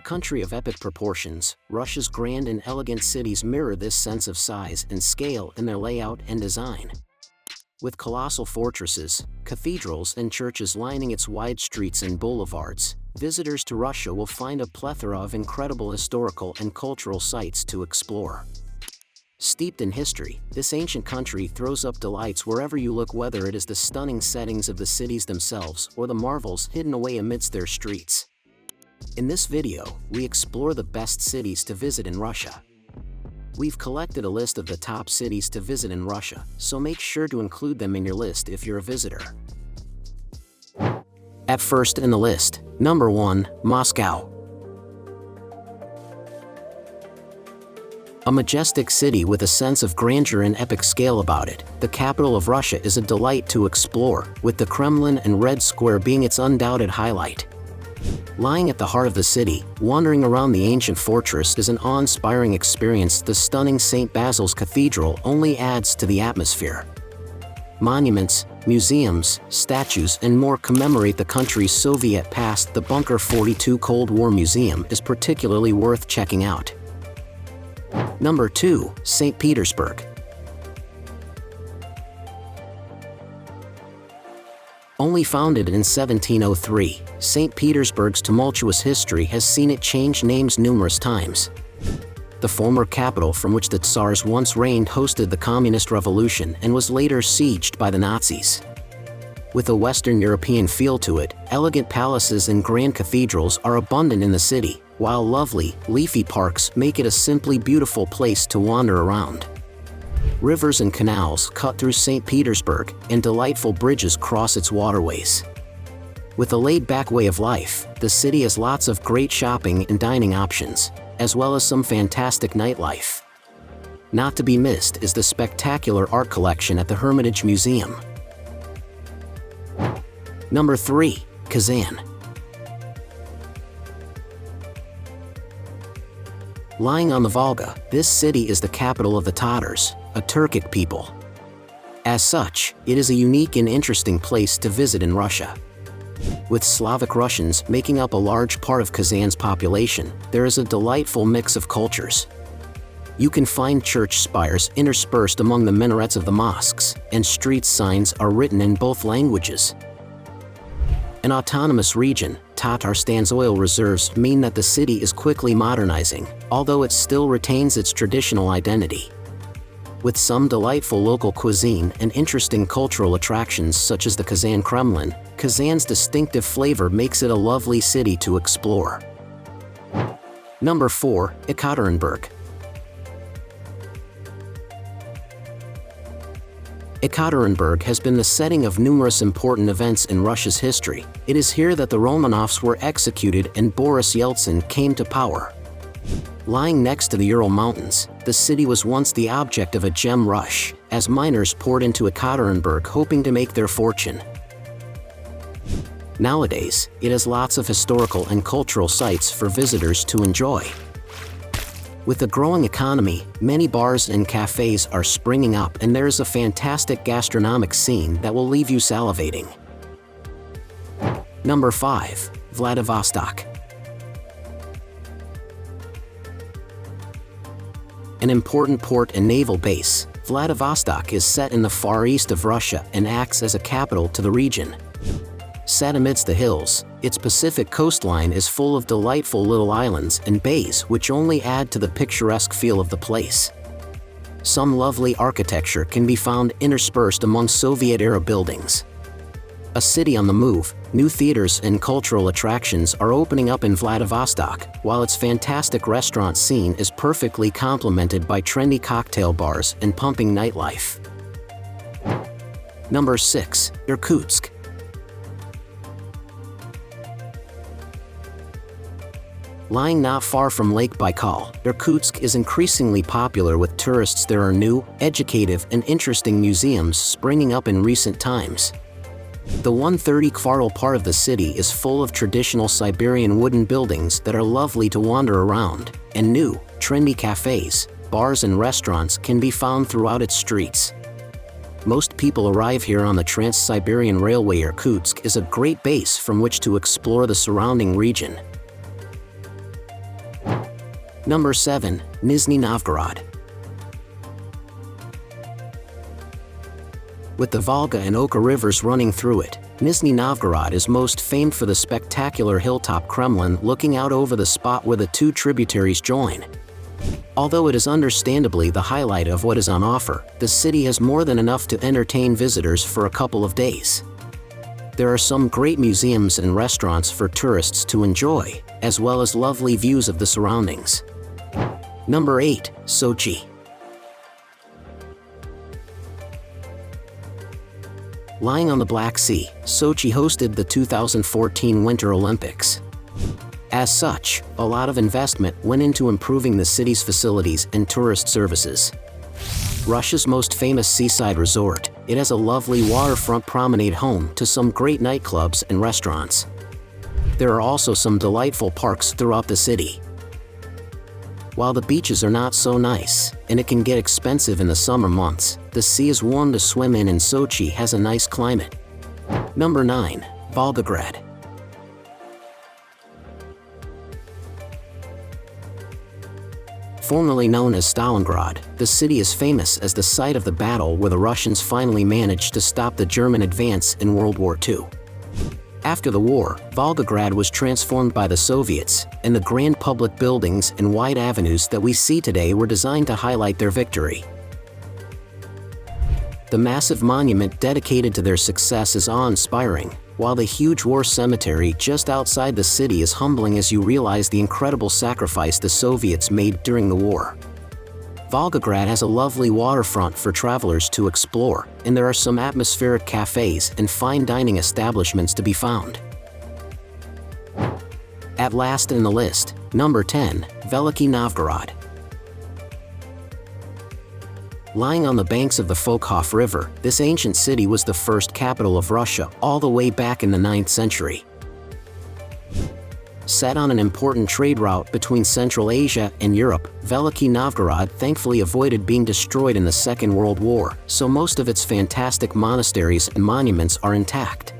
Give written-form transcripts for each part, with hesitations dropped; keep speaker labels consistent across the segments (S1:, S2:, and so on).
S1: country of epic proportions, Russia's grand and elegant cities mirror this sense of size and scale in their layout and design. With colossal fortresses, cathedrals and churches lining its wide streets and boulevards, visitors to Russia will find a plethora of incredible historical and cultural sites to explore. Steeped in history, this ancient country throws up delights wherever you look, whether it is the stunning settings of the cities themselves or the marvels hidden away amidst their streets. In this video, we explore the best cities to visit in Russia. We've collected a list of the top cities to visit in Russia, so make sure to include them in your list if you're a visitor. At first in the list, number 1, Moscow. A majestic city with a sense of grandeur and epic scale about it, the capital of Russia is a delight to explore, with the Kremlin and Red Square being its undoubted highlight. Lying at the heart of the city, wandering around the ancient fortress is an awe-inspiring experience. The stunning St. Basil's Cathedral only adds to the atmosphere. Monuments, museums, statues, and more commemorate the country's Soviet past. The Bunker 42 Cold War Museum is particularly worth checking out. Number 2, St. Petersburg. Only founded in 1703, St. Petersburg's tumultuous history has seen it change names numerous times. The former capital from which the Tsars once reigned hosted the Communist Revolution and was later sieged by the Nazis. With a Western European feel to it, elegant palaces and grand cathedrals are abundant in the city, while lovely, leafy parks make it a simply beautiful place to wander around. Rivers and canals cut through St. Petersburg, and delightful bridges cross its waterways. With a laid-back way of life, the city has lots of great shopping and dining options, as well as some fantastic nightlife. Not to be missed is the spectacular art collection at the Hermitage Museum. Number 3, Kazan. Lying on the Volga, this city is the capital of the Tatars, a Turkic people. As such, it is a unique and interesting place to visit in Russia. With Slavic Russians making up a large part of Kazan's population, there is a delightful mix of cultures. You can find church spires interspersed among the minarets of the mosques, and street signs are written in both languages. An autonomous region, Tatarstan's oil reserves mean that the city is quickly modernizing, although it still retains its traditional identity. With some delightful local cuisine and interesting cultural attractions such as the Kazan Kremlin, Kazan's distinctive flavor makes it a lovely city to explore. Number 4, Yekaterinburg. Yekaterinburg has been the setting of numerous important events in Russia's history. It is here that the Romanovs were executed and Boris Yeltsin came to power. Lying next to the Ural Mountains, the city was once the object of a gem rush, as miners poured into Yekaterinburg hoping to make their fortune. Nowadays, it has lots of historical and cultural sites for visitors to enjoy. With a growing economy, many bars and cafes are springing up, and there is a fantastic gastronomic scene that will leave you salivating. Number 5, Vladivostok. An important port and naval base, Vladivostok is set in the far east of Russia and acts as a capital to the region. Set amidst the hills, its Pacific coastline is full of delightful little islands and bays which only add to the picturesque feel of the place. Some lovely architecture can be found interspersed among Soviet-era buildings. A city on the move, new theaters and cultural attractions are opening up in Vladivostok, while its fantastic restaurant scene is perfectly complemented by trendy cocktail bars and pumping nightlife. Number 6, Irkutsk. Lying not far from Lake Baikal, Irkutsk is increasingly popular with tourists. There are new, educative, and interesting museums springing up in recent times. The 130 kvartal part of the city is full of traditional Siberian wooden buildings that are lovely to wander around, and new, trendy cafes, bars, and restaurants can be found throughout its streets. Most people arrive here on the Trans-Siberian Railway. Irkutsk is a great base from which to explore the surrounding region. Number 7. Nizhny Novgorod. With the Volga and Oka rivers running through it, Nizhny Novgorod is most famed for the spectacular hilltop Kremlin looking out over the spot where the two tributaries join. Although it is understandably the highlight of what is on offer, the city has more than enough to entertain visitors for a couple of days. There are some great museums and restaurants for tourists to enjoy, as well as lovely views of the surroundings. Number 8. Sochi. Lying on the Black Sea, Sochi hosted the 2014 Winter Olympics. As such, a lot of investment went into improving the city's facilities and tourist services. Russia's most famous seaside resort, it has a lovely waterfront promenade home to some great nightclubs and restaurants. There are also some delightful parks throughout the city. While the beaches are not so nice, and it can get expensive in the summer months, the sea is warm to swim in and Sochi has a nice climate. Number 9. Volgograd. Formerly known as Stalingrad, the city is famous as the site of the battle where the Russians finally managed to stop the German advance in World War II. After the war, Volgograd was transformed by the Soviets, and the grand public buildings and wide avenues that we see today were designed to highlight their victory. The massive monument dedicated to their success is awe-inspiring, while the huge war cemetery just outside the city is humbling as you realize the incredible sacrifice the Soviets made during the war. Volgograd has a lovely waterfront for travelers to explore, and there are some atmospheric cafes and fine dining establishments to be found. At last in the list, number 10, Veliky Novgorod. Lying on the banks of the Volkhov River, this ancient city was the first capital of Russia all the way back in the 9th century. Set on an important trade route between Central Asia and Europe, Veliky Novgorod thankfully avoided being destroyed in the Second World War, so most of its fantastic monasteries and monuments are intact.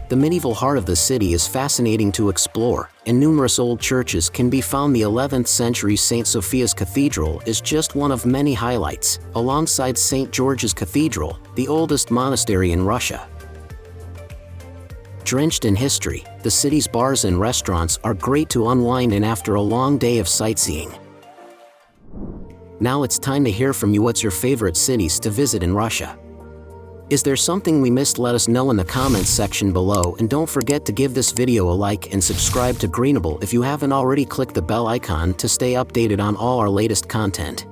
S1: The medieval heart of the city is fascinating to explore, and numerous old churches can be found. The 11th century St. Sophia's Cathedral is just one of many highlights, alongside St. George's Cathedral, the oldest monastery in Russia. Drenched in history, the city's bars and restaurants are great to unwind in after a long day of sightseeing. Now it's time to hear from you. What's your favorite cities to visit in Russia? Is there something we missed? Let us know in the comments section below, and don't forget to give this video a like and subscribe to Greenable if you haven't already. Click the bell icon to stay updated on all our latest content.